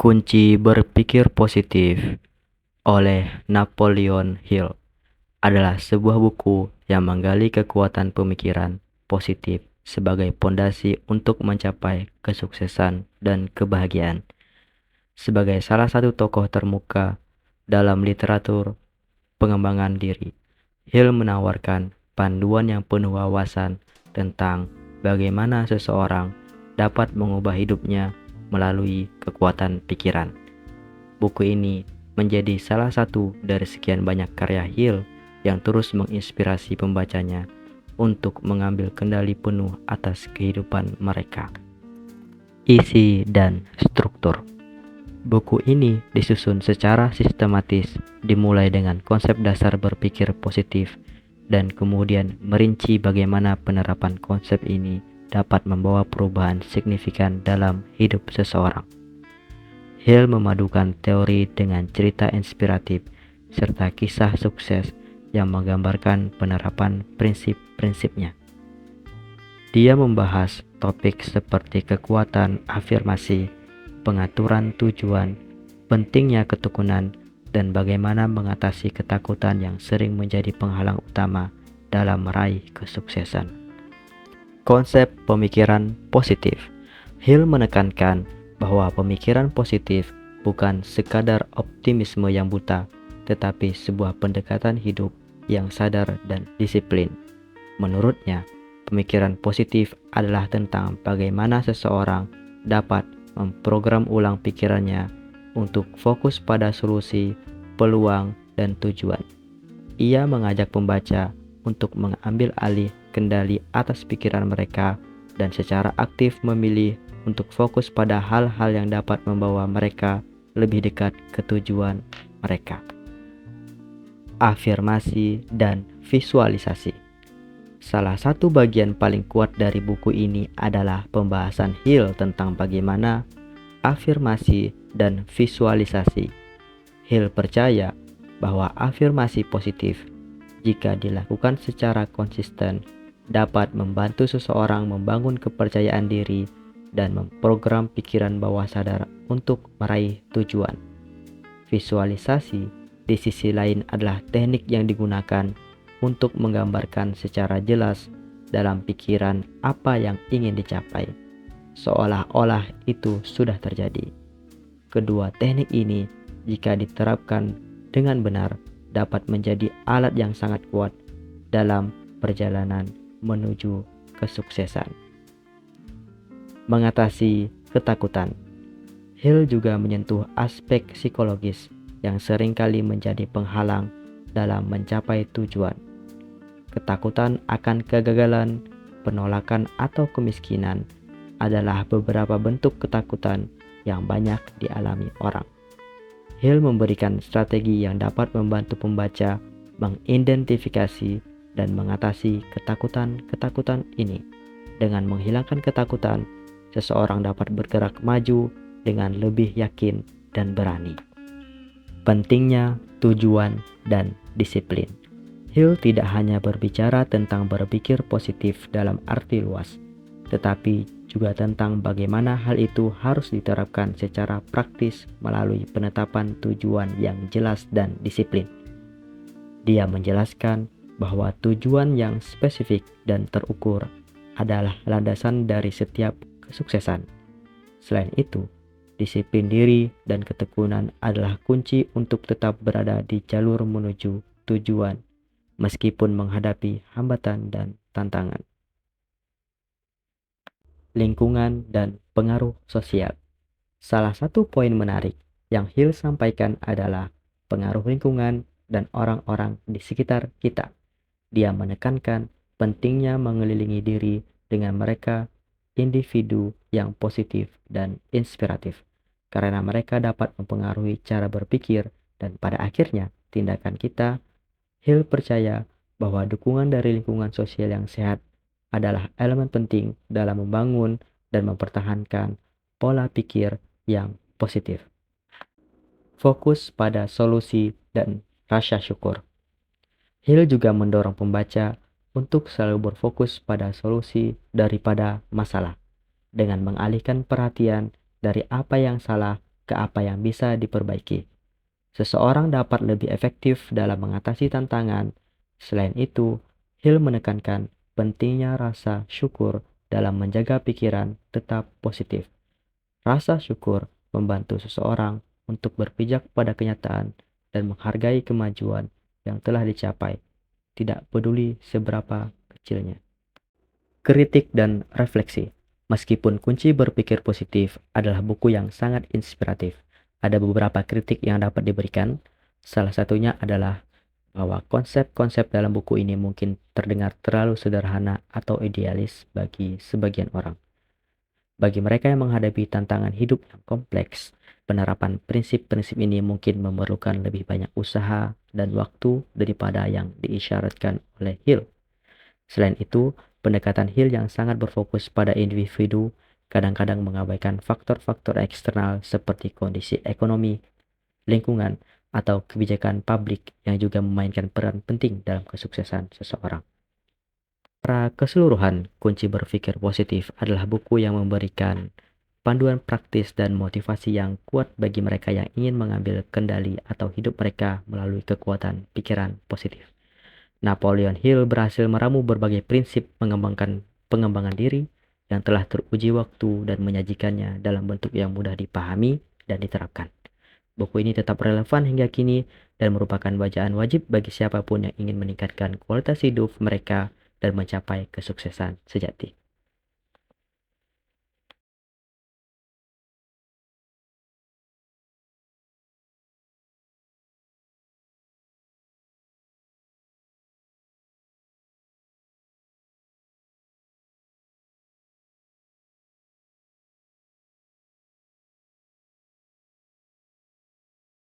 Kunci Berpikir Positif oleh Napoleon Hill adalah sebuah buku yang menggali kekuatan pemikiran positif sebagai pondasi untuk mencapai kesuksesan dan kebahagiaan. Sebagai salah satu tokoh termuka dalam literatur pengembangan diri, Hill menawarkan panduan yang penuh wawasan tentang bagaimana seseorang dapat mengubah hidupnya melalui kekuatan pikiran. Buku ini menjadi salah satu dari sekian banyak karya Hill yang terus menginspirasi pembacanya untuk mengambil kendali penuh atas kehidupan mereka. Isi dan struktur buku ini disusun secara sistematis, dimulai dengan konsep dasar berpikir positif dan kemudian merinci bagaimana penerapan konsep ini dapat membawa perubahan signifikan dalam hidup seseorang. Hill memadukan teori dengan cerita inspiratif serta kisah sukses yang menggambarkan penerapan prinsip-prinsipnya. Dia membahas topik seperti kekuatan afirmasi, pengaturan tujuan, pentingnya ketekunan, dan bagaimana mengatasi ketakutan yang sering menjadi penghalang utama dalam meraih kesuksesan. Konsep pemikiran positif. Hill menekankan bahwa pemikiran positif bukan sekadar optimisme yang buta, tetapi sebuah pendekatan hidup yang sadar dan disiplin. Menurutnya, pemikiran positif adalah tentang bagaimana seseorang dapat memprogram ulang pikirannya untuk fokus pada solusi, peluang, dan tujuan. Ia mengajak pembaca untuk mengambil alih kendali atas pikiran mereka dan secara aktif memilih untuk fokus pada hal-hal yang dapat membawa mereka lebih dekat ke tujuan mereka. Afirmasi dan visualisasi. Salah satu bagian paling kuat dari buku ini adalah pembahasan Hill tentang bagaimana afirmasi dan visualisasi. Hill percaya bahwa afirmasi positif, jika dilakukan secara konsisten, dapat membantu seseorang membangun kepercayaan diri dan memprogram pikiran bawah sadar untuk meraih tujuan. Visualisasi di sisi lain adalah teknik yang digunakan untuk menggambarkan secara jelas dalam pikiran apa yang ingin dicapai, seolah-olah itu sudah terjadi. Kedua teknik ini, jika diterapkan dengan benar, dapat menjadi alat yang sangat kuat dalam perjalanan menuju kesuksesan. Mengatasi ketakutan. Hill juga menyentuh aspek psikologis yang seringkali menjadi penghalang dalam mencapai tujuan. Ketakutan akan kegagalan, penolakan, atau kemiskinan adalah beberapa bentuk ketakutan yang banyak dialami orang. Hill memberikan strategi yang dapat membantu pembaca mengidentifikasi dan mengatasi ketakutan-ketakutan ini. Dengan menghilangkan ketakutan, seseorang dapat bergerak maju dengan lebih yakin dan berani. Pentingnya tujuan dan disiplin. Hill tidak hanya berbicara tentang berpikir positif dalam arti luas, tetapi juga tentang bagaimana hal itu harus diterapkan secara praktis melalui penetapan tujuan yang jelas dan disiplin. Dia menjelaskan bahwa tujuan yang spesifik dan terukur adalah landasan dari setiap kesuksesan. Selain itu, disiplin diri dan ketekunan adalah kunci untuk tetap berada di jalur menuju tujuan meskipun menghadapi hambatan dan tantangan. Lingkungan dan pengaruh sosial. Salah satu poin menarik yang Hill sampaikan adalah pengaruh lingkungan dan orang-orang di sekitar kita. Dia menekankan pentingnya mengelilingi diri dengan mereka individu yang positif dan inspiratif, karena mereka dapat mempengaruhi cara berpikir dan pada akhirnya tindakan kita. Hill percaya bahwa dukungan dari lingkungan sosial yang sehat adalah elemen penting dalam membangun dan mempertahankan pola pikir yang positif. Fokus pada solusi dan rasa syukur. Hill juga mendorong pembaca untuk selalu berfokus pada solusi daripada masalah, dengan mengalihkan perhatian dari apa yang salah ke apa yang bisa diperbaiki. Seseorang dapat lebih efektif dalam mengatasi tantangan. Selain itu, Hill menekankan pentingnya rasa syukur dalam menjaga pikiran tetap positif. Rasa syukur membantu seseorang untuk berpijak pada kenyataan dan menghargai kemajuan yang telah dicapai, tidak peduli seberapa kecilnya. Kritik dan refleksi. Meskipun Kunci Berpikir Positif adalah buku yang sangat inspiratif, ada beberapa kritik yang dapat diberikan. Salah satunya adalah bahwa konsep-konsep dalam buku ini mungkin terdengar terlalu sederhana atau idealis bagi sebagian orang. Bagi mereka yang menghadapi tantangan hidup yang kompleks, penerapan prinsip-prinsip ini mungkin memerlukan lebih banyak usaha dan waktu daripada yang diisyaratkan oleh Hill. Selain itu, pendekatan Hill yang sangat berfokus pada individu kadang-kadang mengabaikan faktor-faktor eksternal seperti kondisi ekonomi, lingkungan, atau kebijakan publik yang juga memainkan peran penting dalam kesuksesan seseorang. Secara keseluruhan, Kunci Berpikir Positif adalah buku yang memberikan panduan praktis dan motivasi yang kuat bagi mereka yang ingin mengambil kendali atau hidup mereka melalui kekuatan pikiran positif. Napoleon Hill berhasil meramu berbagai prinsip pengembangan diri yang telah teruji waktu dan menyajikannya dalam bentuk yang mudah dipahami dan diterapkan. Buku ini tetap relevan hingga kini dan merupakan bacaan wajib bagi siapapun yang ingin meningkatkan kualitas hidup mereka dan mencapai kesuksesan sejati.